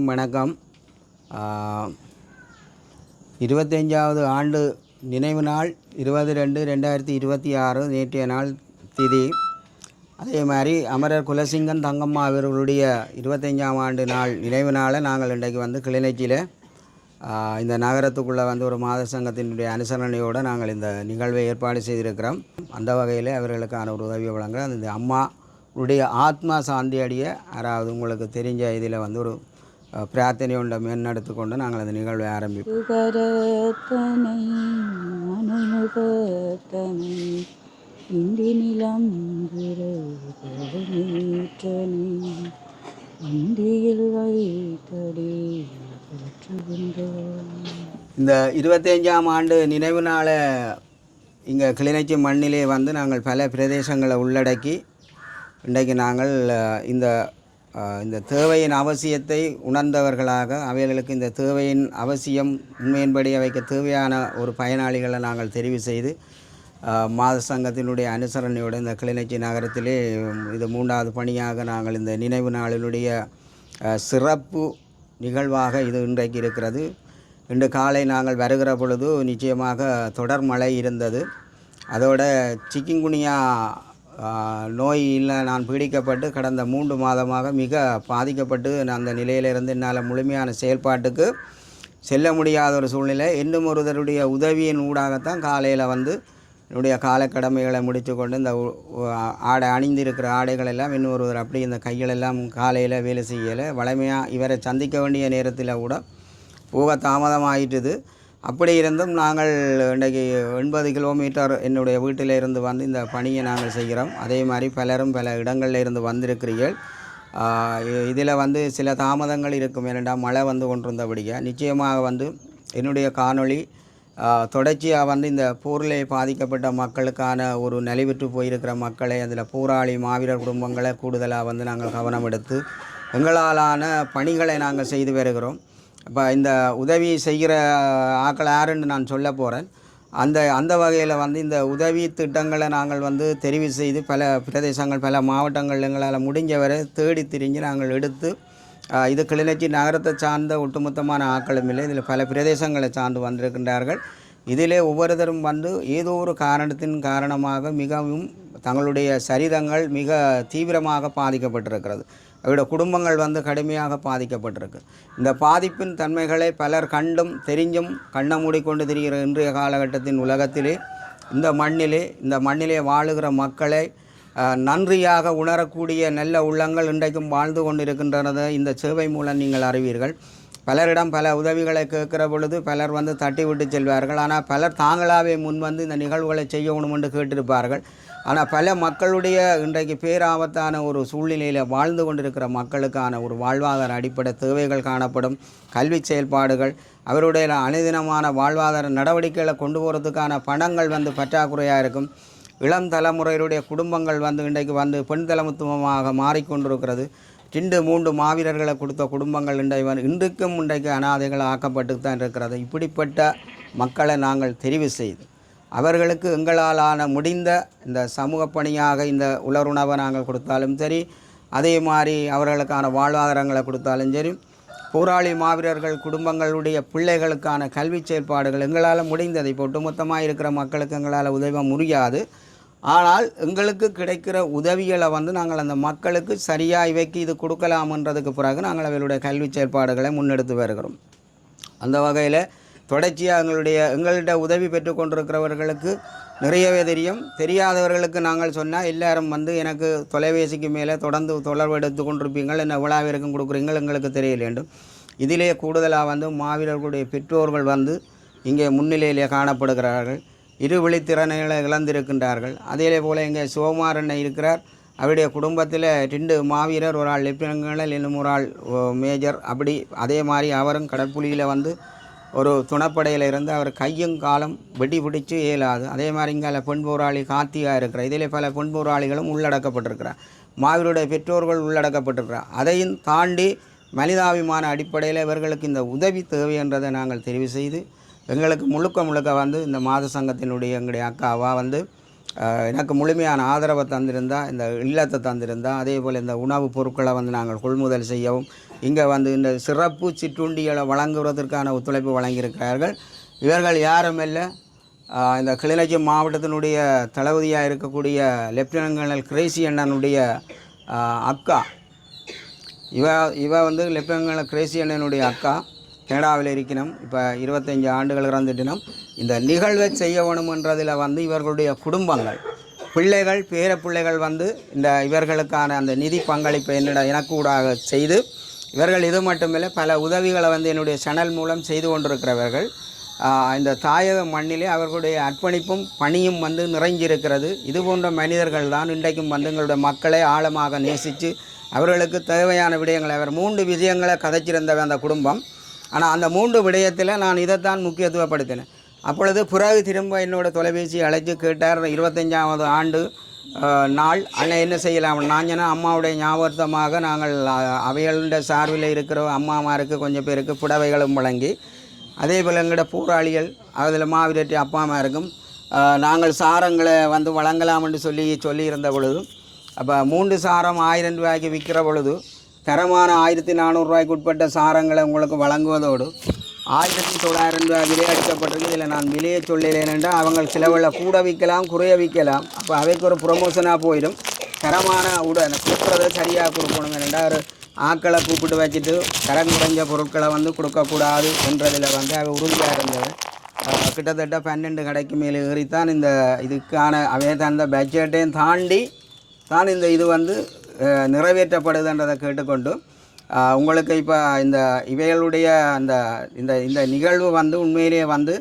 அனைவருக்கும் வணக்கம். 25வது ஆண்டு நினைவு நாள் 22/2026 நேற்றைய நாள் திதி. அதே மாதிரி அமரர் குலசிங்கன் தங்கம்மா அவர்களுடைய 25ஆம் ஆண்டு நாள் நினைவு நாளை நாங்கள் இன்றைக்கு கிளிநொச்சியில் இந்த நகரத்துக்குள்ளே ஒரு மாத சங்கத்தினுடைய அனுசரணையோடு நாங்கள் இந்த நிகழ்வை ஏற்பாடு செய்திருக்கிறோம். அந்த வகையில் அவர்களுக்கான ஒரு உதவி வழங்க இந்த அம்மாவுடைய ஆத்மா சாந்தி அடைய யாராவது உங்களுக்கு தெரிஞ்ச இதில் ஒரு பிரார்த்தனை ஒன்றை முன்னெடுத்து கொண்டு நாங்கள் அந்த நிகழ்வை ஆரம்பிப்போம். இந்த 25ஆம் ஆண்டு நினைவு நாளை இங்கே கிளிநொச்சி மண்ணிலே நாங்கள் பல பிரதேசங்களை உள்ளடக்கி இன்றைக்கு நாங்கள் இந்த தேவையின் அவசியத்தை உணர்ந்தவர்களாக அவைகளுக்கு இந்த தேவையின் அவசியம் உண்மையின்படி அவைக்கு தேவையான ஒரு பயனாளிகளை நாங்கள் தெரிவு செய்து மாத சங்கத்தினுடைய அனுசரணையோடு இந்த கிளிநொச்சி நகரத்திலே இது 3வது பணியாக நாங்கள் இந்த நினைவு நாளினுடைய சிறப்பு நிகழ்வாக இது இன்றைக்கு இருக்கிறது. இன்று காலை நாங்கள் வருகிற பொழுது நிச்சயமாக தொடர் மழை இருந்தது. அதோட சிக்கிங்குனியா நோயில் நான் பீடிக்கப்பட்டு கடந்த 3 மாதமாக மிக பாதிக்கப்பட்டு அந்த நிலையிலிருந்து என்னால் முழுமையான செயல்பாட்டுக்கு செல்ல முடியாத ஒரு சூழ்நிலை. இன்னும் ஒருவருடைய உதவியின் ஊடாகத்தான் காலையில் என்னுடைய காலக்கடமைகளை முடித்து கொண்டு இந்த ஆடை அணிந்திருக்கிற ஆடைகள் எல்லாம் இன்னொருவர் அப்படி இந்த கைகளெல்லாம் காலையில் வேலை செய்யலை. வளமையாக இவரை சந்திக்க வேண்டிய நேரத்தில் கூட போக தாமதமாயிட்டுது. அப்படி இருந்தும் நாங்கள் இன்றைக்கு 80 கிலோமீட்டர் என்னுடைய வீட்டில் இருந்து இந்த பணியை நாங்கள் செய்கிறோம். அதே மாதிரி பலரும் பல இடங்களில் இருந்து வந்திருக்கிறீர்கள். இதில் சில தாமதங்கள் இருக்கும். ஏனென்றால் மழை கொண்டிருந்தபடியாக நிச்சயமாக என்னுடைய காணொளி தொடர்ச்சியாக இந்த போரிலே பாதிக்கப்பட்ட மக்களுக்கான ஒரு நலிவுற்று போயிருக்கிற மக்களை அதில் போராளி மாவீரர் குடும்பங்களை கூடுதலாக நாங்கள் கவனம் எடுத்து எங்களாலான பணிகளை நாங்கள் செய்து வருகிறோம். இப்போ இந்த உதவி செய்கிற ஆக்கள் யாருன்னு நான் சொல்ல போகிறேன். அந்த வகையில் இந்த உதவி திட்டங்களை நாங்கள் தெரிவு செய்து பல பிரதேசங்கள் பல மாவட்டங்கள் எங்களால் முடிஞ்சவரை தேடி திரிஞ்சு நாங்கள் எடுத்து இது கிளிநொச்சி நகரத்தை சார்ந்த ஒட்டுமொத்தமான ஆக்களும் இல்லை. இதில் பல பிரதேசங்களை சார்ந்து வந்திருக்கின்றார்கள். இதிலே ஒவ்வொருத்தரும் ஏதோ ஒரு காரணத்தின் காரணமாக மிகவும் தங்களுடைய சரீரங்கள் மிக தீவிரமாக பாதிக்கப்பட்டிருக்கிறது. அவருடைய குடும்பங்கள் கடுமையாக பாதிக்கப்பட்டிருக்கு. இந்த பாதிப்பின் தன்மைகளை பலர் கண்டும் தெரிஞ்சும் கண்ணை மூடிக்கொண்டு திரிகிற இன்றைய காலகட்டத்தின் உலகத்திலே இந்த மண்ணிலே வாழுகிற மக்களை நன்றியாக உணரக்கூடிய நல்ல உள்ளங்கள் இன்றைக்கும் வாழ்ந்து கொண்டிருக்கின்றன. இந்த சேவை மூலம் நீங்கள் அறிவீர்கள். பலரிடம் பல உதவிகளை கேட்கிற பொழுது பலர் தட்டி விட்டு செல்வார்கள். ஆனால் பலர் தாங்களாகவே முன் இந்த நிகழ்வுகளை செய்யணும் என்று கேட்டிருப்பார்கள். ஆனால் பல மக்களுடைய இன்றைக்கு பேராபத்தான ஒரு சூழ்நிலையில் வாழ்ந்து கொண்டிருக்கிற மக்களுக்கான ஒரு வாழ்வாதார அடிப்படை தேவைகள் காணப்படும். கல்வி செயல்பாடுகள் அவருடைய அனுதினமான வாழ்வாதார நடவடிக்கைகளை கொண்டு போகிறதுக்கான பணங்கள் பற்றாக்குறையாக இருக்கும். இளம் தலைமுறையினுடைய குடும்பங்கள் இன்றைக்கு பெண் தலைமுத்துவமாக மாறிக்கொண்டிருக்கிறது. 2-3 மாவீரர்களை கொடுத்த குடும்பங்கள் இன்றைக்கும் அனாதைகள் ஆக்கப்பட்டு தான் இருக்கிறது. இப்படிப்பட்ட மக்களை நாங்கள் தெரிவு செய்து அவர்களுக்கு எங்களாலான முடிந்த இந்த சமூக பணியாக இந்த உலருணவை நாங்கள் கொடுத்தாலும் சரி, அதே மாதிரி அவர்களுக்கான வாழ்வாதாரங்களை கொடுத்தாலும் சரி, போராளி மாவீரர்கள் குடும்பங்களுடைய பிள்ளைகளுக்கான கல்வி செயல்பாடுகள் எங்களால் முடிந்தது. இப்போ ஒட்டுமொத்தமாக இருக்கிற மக்களுக்கு எங்களால் உதவ முடியாது. ஆனால் எங்களுக்கு கிடைக்கிற உதவிகளை நாங்கள் அந்த மக்களுக்கு சரியாக இவைக்கு இது கொடுக்கலாம்ன்றதுக்கு பிறகு நாங்கள் அவர்களுடைய கல்வி செயல்பாடுகளை முன்னெடுத்து வருகிறோம். அந்த வகையில் தொடர்ச்சியாக எங்கள்கிட்ட உதவி பெற்று கொண்டிருக்கிறவர்களுக்கு நிறையவே தெரியாதவர்களுக்கு நாங்கள் சொன்னால் எல்லாரும் எனக்கு தொலைபேசிக்கு மேலே தொடர்ந்து தொடர்பு எடுத்து கொண்டிருப்பீங்கள், என்ன விழாவிற்கும் கொடுக்குறீங்கள், எங்களுக்கு தெரிய வேண்டும். இதிலே கூடுதலாக மாவீரர்களுடைய பெற்றோர்கள் இங்கே முன்னிலையிலே காணப்படுகிறார்கள். இருவிழித்திறனைகளை இழந்திருக்கின்றார்கள். அதே போல் இங்கே சிவகுமாரன் இருக்கிறார். அவருடைய குடும்பத்தில் 2 மாவீரர், ஒரு ஆள் லெப்டினன்ட் கர்னல், இன்னும் ஒரு ஆள் மேஜர். அப்படி அதே மாதிரி அவரும் கடற்புலியில் ஒரு துணைப்படையில் இருந்து அவர் கையும் காலம் வெடி பிடிச்சு இயலாது. அதே மாதிரி இங்கே பெண் போராளி கார்த்திகா இருக்கிறார். இதில் பல பெண் போராளிகளும் உள்ளடக்கப்பட்டிருக்கிறார். மாவீரருடைய பெற்றோர்கள் உள்ளடக்கப்பட்டிருக்கிறார். அதையும் தாண்டி மனிதாபிமான அடிப்படையில் இவர்களுக்கு இந்த உதவி தேவை என்றதை நாங்கள் தெரிவு செய்து எங்களுக்கு முழுக்க இந்த மாத சங்கத்தினுடைய எங்களுடைய அக்காவாக எனக்கு முழுமையான ஆதரவை தந்திருந்தால், இந்த இல்லத்தை தந்திருந்தால், அதே போல் இந்த உணவுப் பொருட்களை வந்து நாங்கள் கொள்முதல் செய்யவும், இங்கே வந்து இந்த சிறப்பு சிற்றுண்டிகளை வழங்குவதற்கான ஒத்துழைப்பு வழங்கியிருக்கிறார்கள். இவர்கள் யாரும் இல்லை, இந்த கிளிநொச்சி மாவட்டத்தினுடைய தளபதியாக இருக்கக்கூடிய லெப்டினன்ட் கர்னல் கிரேசி அண்ணனுடைய அக்கா. இவ வந்து லெப்டினன்ட் கர்னல் கிரேசி அண்ணனுடைய அக்கா. கனடாவில் இருக்கணும். இப்போ 25 ஆண்டுகள் இறந்துட்டினோம். இந்த நிகழ்வை செய்ய வேணுமென்றதில் வந்து இவர்களுடைய குடும்பங்கள், பிள்ளைகள், பேர பிள்ளைகள் வந்து இந்த இவர்களுக்கான அந்த நிதி பங்களிப்பை எனக்கு கூடாக செய்து, இவர்கள் இது மட்டுமில்லை பல உதவிகளை வந்து என்னுடைய சேனல் மூலம் செய்து கொண்டிருக்கிறவர்கள். இந்த தாயக மண்ணிலே அவர்களுடைய அர்ப்பணிப்பும் பணியும் வந்து நிறைஞ்சிருக்கிறது. இது போன்ற மனிதர்கள் தான் இன்றைக்கும் வந்து எங்களுடைய மக்களை ஆழமாக நேசித்து அவர்களுக்கு தேவையான விடயங்களை, அவர் 3 விஷயங்களை கதைச்சிருந்தவன் அந்த குடும்பம். ஆனால் அந்த 3 விடயத்தில் நான் இதைத்தான் முக்கியத்துவப்படுத்தினேன். அப்பொழுது பிறகு திரும்ப என்னோடய தொலைபேசி அழைச்சி கேட்டார். 25வது ஆண்டு நாள் அண்ணன் என்ன செய்யலாம்? நான் சொன்னால் அம்மாவுடைய ஞாபகமாக நாங்கள் அவைகளுடைய சார்பில் இருக்கிற அம்மாமாருக்கு கொஞ்சம் பேருக்கு புடவைகளும் வழங்கி, அதே போல் எங்களோட போராளிகள் அதில் மாவிரட்டி அப்பா அம்மா இருக்கும் நாங்கள் சாரங்களை வந்து வழங்கலாம் என்று சொல்லியிருந்த பொழுது, அப்போ 3 சாரம் 1000 ரூபாய்க்கு விற்கிற பொழுது தரமான 1400 ரூபாய்க்கு உட்பட்ட சாரங்களை உங்களுக்கு வழங்குவதோடு 1900 ரூபாய் விலை அடிக்கப்பட்டிருக்கு. இதில் நான் விலையை சொல்லலேன் என்றால் அவங்க சிலவில் கூட விற்கலாம், குறைய விற்கலாம். அப்போ அவைக்கு ஒரு ப்ரொமோஷனாக போயிடும். தரமான கொடுக்குறத சரியாக கொடுக்கணும் என்றால் ஒரு ஆக்களை கூப்பிட்டு வச்சுட்டு தரம் குறைஞ்ச பொருட்களை வந்து கொடுக்கக்கூடாது என்றதில் வந்து அவை உறுதியாக இருந்தது. கிட்டத்தட்ட 12 கடைக்கு மேலே ஏறித்தான் இந்த இதுக்கான அவையை தந்த பட்ஜெட்டையும் தாண்டி தான் இந்த இது வந்து நிறைவேற்றப்படுதுன்றதை கேட்டுக்கொண்டு, உங்களுக்கு இப்போ இவைகளுடைய இந்த நிகழ்வு வந்து உண்மையிலேயே வந்து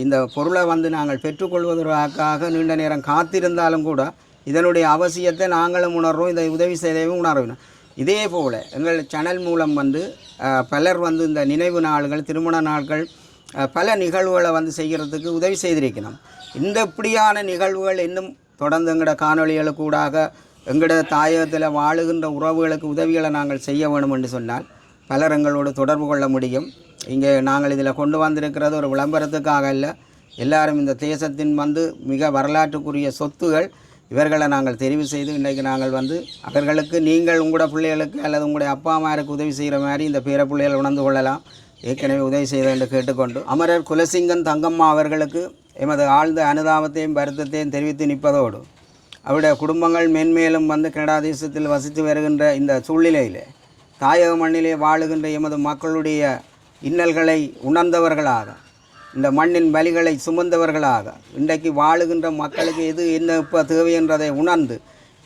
இந்த பொருளை வந்து நாங்கள் பெற்றுக்கொள்வதற்காக நீண்ட நேரம் காத்திருந்தாலும் கூட இதனுடைய அவசியத்தை நாங்களும் உணர்வோம், இந்த உதவி செய்யவும் உணர்வினோம். இதே போல் எங்கள் சேனல் மூலம் வந்து பலர் வந்து இந்த நினைவு நாள்கள், திருமண நாட்கள், பல நிகழ்வுகளை வந்து செய்கிறதுக்கு உதவி செய்திருக்கணும். இந்த இப்படியான நிகழ்வுகள் இன்னும் தொடர்ந்து எங்களோட காணொலிகளுக்கு கூடாக எங்களோட தாயகத்தில் வாழுகின்ற உறவுகளுக்கு உதவிகளை நாங்கள் செய்ய வேணும் என்று சொன்னால் பலர் எங்களோடு தொடர்பு கொள்ள முடியும். இங்கே நாங்கள் இதில் கொண்டு வந்திருக்கிறது ஒரு விளம்பரத்துக்காக இல்லை. எல்லாரும் இந்த தேசத்தின் வந்து மிக வரலாற்றுக்குரிய சொத்துகள். இவர்களை நாங்கள் தெரிவு செய்து இன்றைக்கு நாங்கள் வந்து அவர்களுக்கு நீங்கள் உங்களோட பிள்ளைகளுக்கு அல்லது உங்களுடைய அப்பா அம்மாருக்கு உதவி செய்கிற மாதிரி இந்த பேர பிள்ளைகள் உணர்ந்து கொள்ளலாம். ஏற்கனவே உதவி செய்த என்று கேட்டுக்கொண்டு அமரர் குலசிங்கன் தங்கம்மா அவர்களுக்கு எமது ஆழ்ந்த அனுதாபத்தையும் வருத்தத்தையும் தெரிவித்து நிற்பதோடு, அவருடைய குடும்பங்கள் மென்மேலும் வந்து கனடா தேசத்தில் வசித்து வருகின்ற இந்த சூழ்நிலையில் தாயக மண்ணிலே வாழுகின்ற எமது மக்களுடைய இன்னல்களை உணர்ந்தவர்களாக, இந்த மண்ணின் வலிகளை சுமந்தவர்களாக, இன்றைக்கு வாழுகின்ற மக்களுக்கு எது என்ன இப்போ தேவை என்றதை உணர்ந்து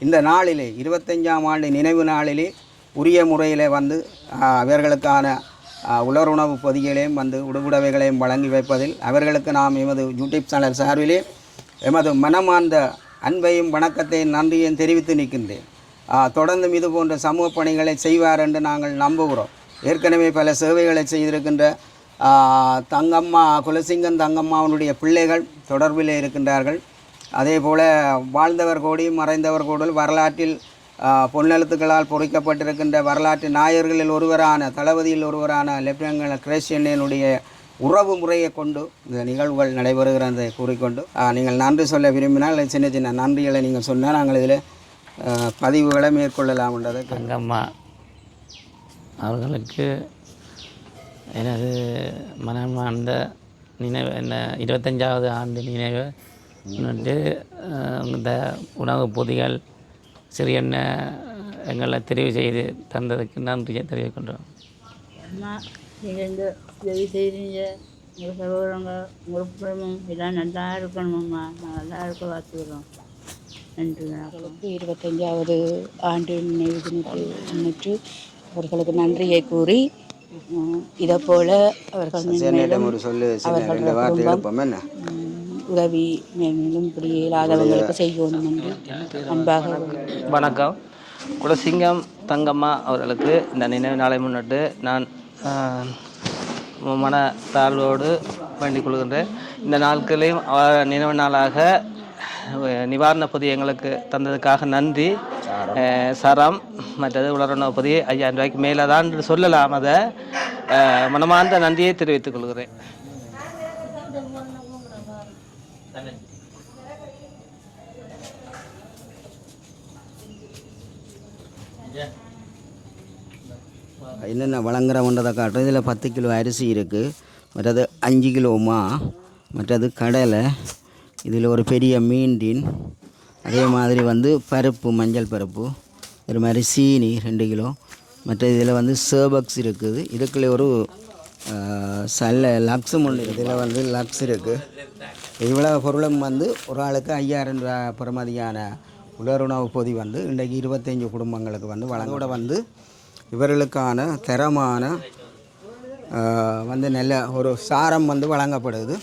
இந்த நாளிலே 25ஆம் ஆண்டு நினைவு நாளிலே உரிய முறையில் வந்து அவர்களுக்கான உலருணவு பொதிகளையும் வந்து உடவுடவைகளையும் வழங்கி வைப்பதில் அவர்களுக்கு நாம் எமது யூடியூப் சேனல் சார்பிலே எமது மனமார்ந்த அன்பையும் வணக்கத்தையும் நன்றியையும் தெரிவித்து நிற்கின்றேன். தொடர்ந்தும் இது போன்ற சமூக பணிகளை செய்வார் என்று நாங்கள் நம்புகிறோம். ஏற்கனவே பல சேவைகளை செய்திருக்கின்ற தங்கம்மா குலசிங்கன் தங்கம்மாவனுடைய பிள்ளைகள் தொடர்பில் இருக்கின்றார்கள். அதே போல் வாழ்ந்தவர் கோடி மறைந்தவர் கோடல் வரலாற்றில் பொன்னெழுத்துக்களால் பொறிக்கப்பட்டிருக்கின்ற வரலாற்று நாயர்களில் ஒருவரான தளபதியில் ஒருவரான லெப்டினன்ட் கர்னல் கிரேசி அண்ணனுடைய உறவு முறையை கொண்டு இந்த நிகழ்வுகள் நடைபெறுகிறதை கூறிக்கொண்டு நீங்கள் நன்றி சொல்ல விரும்பினால் சின்ன சின்ன நன்றிகளை நீங்கள் சொன்னால் நாங்கள் இதில் பதிவுகளை மேற்கொள்ளலாம்ன்றதை. தங்கம்மா அவர்களுக்கு எனது மனமார்ந்த நினைவு, என்ன 25வது ஆண்டு நினைவு முன்னிட்டு இந்த உணவு பொதிகள் சிறியண்ண எங்களை தெரிவு செய்து தந்ததுக்கு நன்றியை தெரிவிக்கின்றோம். அம்மா, நீங்கள் இந்த உதவி செய்கிறீங்க, உங்கள் சகோதரங்கள் உங்கள் குடும்பம் எல்லாம் நல்லா இருக்கணும்மா. நான் நல்லா இருக்க பார்த்துக்கிறோம். நன்றி. அவர்களுக்கு 25வது ஆண்டு நினைவு தினத்தை முன்னிட்டு அவர்களுக்கு நன்றியை கூறி, இதை போல் அவர்கள் உதவி மேலும் இப்படி இல்லாதவங்களுக்கு செய்யணும் என்று அன்பாக. வணக்கம். குலசிங்கம் தங்கம்மா அவர்களுக்கு இந்த நினைவு நாளை முன்னிட்டு நான் மன தாழ்வோடு வேண்டிக் கொள்கின்றேன். இந்த நாட்களையும் நினைவு நாளாக நிவாரண பொதி எங்களுக்கு தந்ததுக்காக நன்றி. சரம் மற்றது உலரண பொதி 5000 ரூபாய்க்கு மேலே தான் சொல்லலாம். அதை மனமார்ந்த நன்றியை தெரிவித்துக் கொள்கிறேன். என்னென்ன வழங்குறோன்றதை காட்டுறோம். இதில் 10 கிலோ அரிசி இருக்குது, மற்றது 5 கிலோ மா, மற்றது கடலை, இதில் ஒரு பெரிய மீன்டின், அதே மாதிரி வந்து பருப்பு, மஞ்சள் பருப்பு, இது மாதிரி சீனி 2 கிலோ, மற்ற இதில் வந்து சேபக்ஸ் இருக்குது, இதுக்குள்ளே ஒரு லக்ஸும் ஒன்று இருக்குது, இதில் வந்து லக்ஸ் இருக்குது. இவ்வளோ பொருளும் வந்து ஒரு ஆளுக்கு 5000 ரூபா பெறுமதியான உலருணவு பொதி வந்து இன்றைக்கு 25 குடும்பங்களுக்கு வந்து வழங்கோட வந்து இவர்களுக்கான தரமான வந்து நல்ல ஒரு சாரம் வந்து வழங்கப்படுது.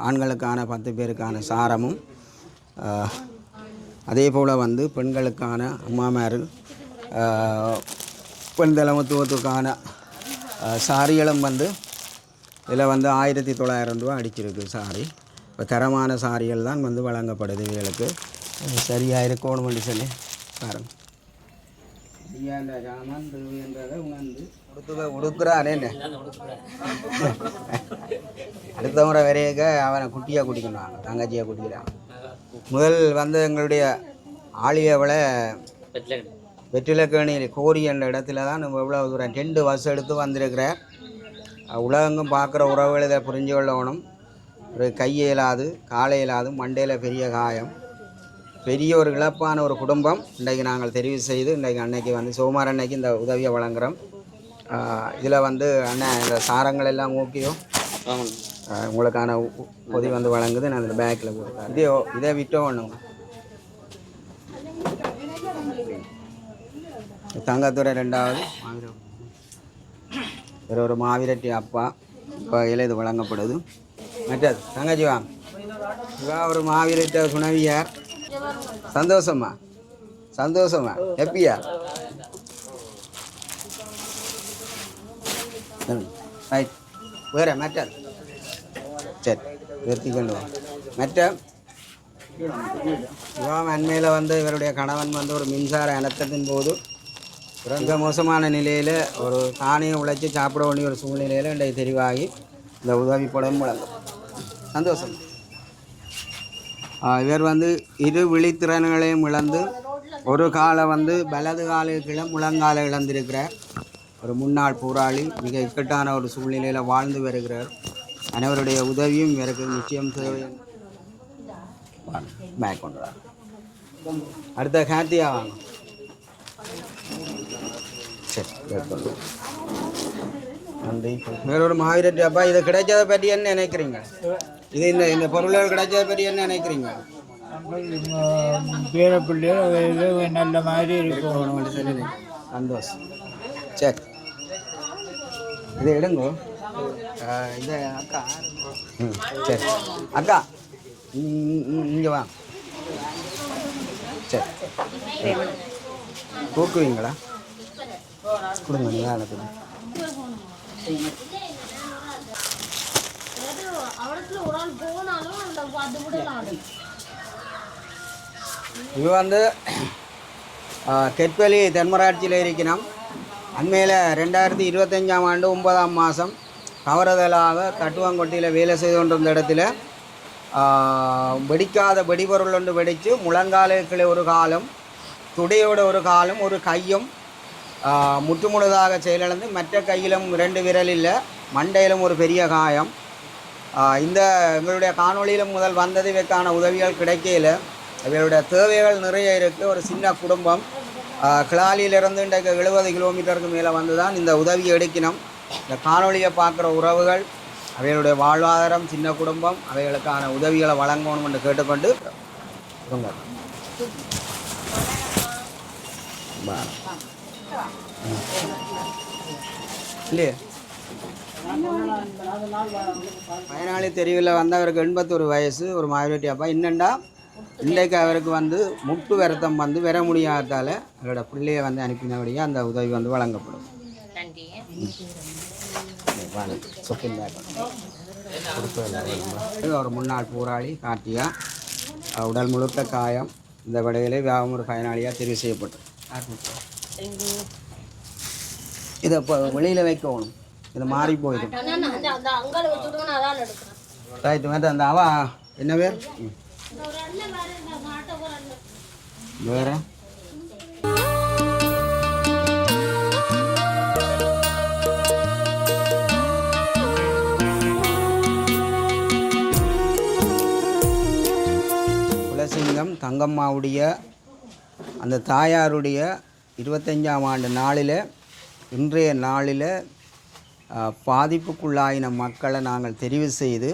ஆண்களுக்கான 10 பேருக்கான சாரமும், அதே போல் வந்து பெண்களுக்கான அம்மாமார் பெண் தலைமத்துவத்துக்கான சாரிகளும் வந்து இதில் வந்து 1900 ரூபா அடிச்சிருக்கு சாரி. இப்போ தரமான சாரிகள் தான் வந்து வழங்கப்படுது இவர்களுக்கு. சரியாக இருக்கணும்னு சொல்லி பாருங்க. ஜாமான் திருவின்றதை உணர்ந்து உடுக்குறானே அடுத்த முறை வரையக்க அவனை குட்டியாக குடிக்கணும், தங்கச்சியாக குடிக்கிறான். முதல் வந்து எங்களுடைய ஆளியவளை வெற்றிலக்கேணியில் கோரி என்ற இடத்துல தான் இவ்வளோ தூரம் 2 வருஷம் எடுத்து வந்திருக்கிறார். உலகங்கும் பார்க்குற உறவுகளை இதை புரிஞ்சு கொள்ளணும். ஒரு கையிலாது காலையிலாது மண்டையில் பெரிய காயம், பெரிய ஒரு இழப்பான ஒரு குடும்பம் இன்றைக்கு நாங்கள் தெரிவு செய்து இன்றைக்கு அன்னைக்கு வந்து சோமார் அன்னைக்கு இந்த உதவியை வழங்குகிறோம். இதில் வந்து அண்ணன் இந்த சாரங்கள் எல்லாம் ஓகேயோ உங்களுக்கான உதவி வந்து வழங்குது. நான் இந்த பேக்கில் கொடுத்தேன். இதை விட்டோ ஒன்று தங்கத்துறை 2வது வேறு ஒரு மாவிரட்டி அப்பா வகையில் இது வழங்கப்படுது. மற்றது தங்கச்சி வாங்க, இவா ஒரு மாவிரட்ட சுனவியார். சந்தோஷமா சந்தோஷமா ஹாப்பியா? ரைட். வேறு மற்றது சரி நிறுத்திக்கொண்டு வா. மற்ற இவா அண்மையில் வந்து இவருடைய கணவன் வந்து ஒரு மின்சார அனர்த்தத்தின் போது மிக மோசமான நிலையில் ஒரு தானே உழைச்சி சாப்பிட வேண்டிய ஒரு சூழ்நிலையில் இன்றைக்கு தெரிவாகி இந்த உதவி படம் வழங்கும். சந்தோஷம். இவர் வந்து 2 விழித்திறன்களையும் இழந்து ஒரு காலை வந்து வலது காலுக்கு முழங்காலை இழந்திருக்கிறார். ஒரு முன்னாள் போராளி, மிக இக்கட்டான ஒரு சூழ்நிலையில் வாழ்ந்து வருகிறார். அனைவருடைய உதவியும் இவருக்கு நிச்சயம் தேவை. பேக் கொண்டுறார். அடுத்த ஹேத்தியா வாங்க. சரி நன்றி. வேறொரு மாவீரட்டி அப்பா, இது கிடைச்சதை பற்றி என்ன நினைக்கிறீங்க? இது இந்த பொருள்கள் கிடைச்சதை பற்றி என்ன நினைக்கிறீங்க? பேர பிள்ளைகள் நல்ல மாதிரி இருக்கும். சந்தோஷம். சரி இதை எடுங்கோ. இதை அக்கா சரி அக்கா இங்கே வா. சரி தூக்குவீங்களா? கொடுங்க நீங்கள் எனக்கு. இது வந்து கெட்வெளி தென்மராட்சியில் இருக்கிறோம். அண்மையில் 2025ஆம் ஆண்டு 9ஆம் மாதம் தவறுதலாக கட்டுவாங்கொட்டியில் வேலை செய்து கொண்டிருந்த இடத்துல வெடிக்காத வெடிபொருள் ஒன்று வெடித்து முழங்காலுக்குள்ளே ஒரு காலம், துடையோட ஒரு காலம், ஒரு கையும் முற்றுமுழுதாக செயலிழந்து மற்ற கையிலும் 2 விரலில் மண்டையிலும் ஒரு பெரிய காயம். இந்த எங்களுடைய காணொளியிலும் முதல் வந்தது இவைக்கான உதவிகள் கிடைக்கல. இவருடைய தேவைகள் நிறைய இருக்குது. ஒரு சின்ன குடும்பம் கிளாலியிலிருந்து இன்றைக்கு 70 கிலோமீட்டருக்கு மேலே வந்து தான் இந்த உதவியை எடுக்கணும். இந்த காணொலியை பார்க்குற உறவுகள் அவைகளுடைய வாழ்வாதாரம், சின்ன குடும்பம், அவைகளுக்கான உதவிகளை வழங்கணும் என்று கேட்டுக்கொண்டு இல்லையே பயனாளி தெரிவில் வந்து அவருக்கு 81 வயசு, ஒரு மாவீரட்டி அப்பா. என்னென்னா இன்றைக்கு அவருக்கு வந்து முட்டு வருத்தம் வந்து வர முடியாததால் அவரோட பிள்ளையை வந்து அனுப்பினபடியாக அந்த உதவி வந்து வழங்கப்படும். ஒரு முன்னாள் போராளி கார்த்தியா, உடல் முழுக்க காயம். இந்த விடையிலே ஒரு பயனாளியாக தெரிவு செய்யப்பட்டது. இதை இப்போ வெளியில் வைக்கணும், இதை மாறி போயிடும். ரைட்டு மேட்ட அந்த அவா என்ன பேர் வேறு குலசிங்கம் தங்கம்மாவுடைய அந்த தாயாருடைய 25ஆம் ஆண்டு நாளில் இன்றைய நாளில் பாதிப்புக்குள்ளாயின மக்களை நாங்கள் தெரிவு செய்து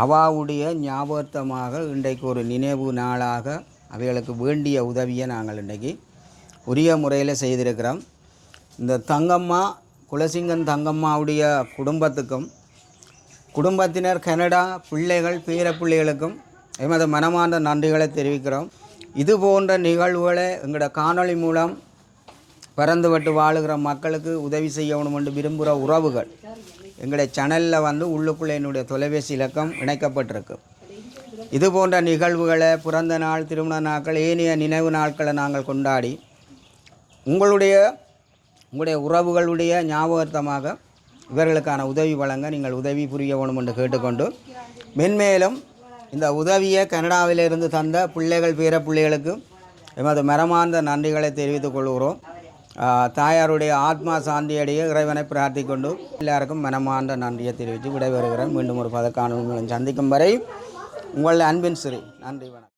அவாவுடைய ஞாபகத்தமாக இன்றைக்கு ஒரு நினைவு நாளாக அவைகளுக்கு வேண்டிய உதவியை நாங்கள் இன்றைக்கி உரிய முறையில் செய்திருக்கிறோம். இந்த தங்கம்மா குலசிங்கன் தங்கம்மாவுடைய குடும்பத்துக்கும் குடும்பத்தினர் கனடா பிள்ளைகள் பேர பிள்ளைகளுக்கும் எமது மனமார்ந்த நன்றிகளை தெரிவிக்கிறோம். இது போன்ற நிகழ்வுகளை எங்களோட காணொளி மூலம் பறந்துபட்டு வாழுகிற மக்களுக்கு உதவி செய்யணும் என்று விரும்புகிற உறவுகள் எங்களுடைய சேனலில் வந்து உள்ளுக்குள்ளே என்னுடைய தொலைபேசி இலக்கம் இணைக்கப்பட்டிருக்கு. இது போன்ற நிகழ்வுகளை பிறந்த நாள் திருமண நாட்கள் ஏனைய நினைவு நாட்களை நாங்கள் கொண்டாடி உங்களுடைய உறவுகளுடைய ஞாபகார்த்தமாக இவர்களுக்கான உதவி வழங்க நீங்கள் உதவி புரிய வேணும் என்று கேட்டுக்கொண்டு மென்மேலும் இந்த உதவியை கனடாவிலிருந்து தந்த பிள்ளைகள் பேர பிள்ளைகளுக்கு எமது மரமார்ந்த நன்றிகளை தெரிவித்துக் கொள்கிறோம். தாயாருடைய ஆத்மா சாந்தியடைய இறைவனை பிரார்த்திக்கொண்டு எல்லாருக்கும் மனமார்ந்த நன்றியை தெரிவித்து விடைபெறுகிறேன். மீண்டும் ஒரு பதக்கான சந்திக்கும் வரை உங்கள் அன்பின் சிறி. நன்றி, வணக்கம்.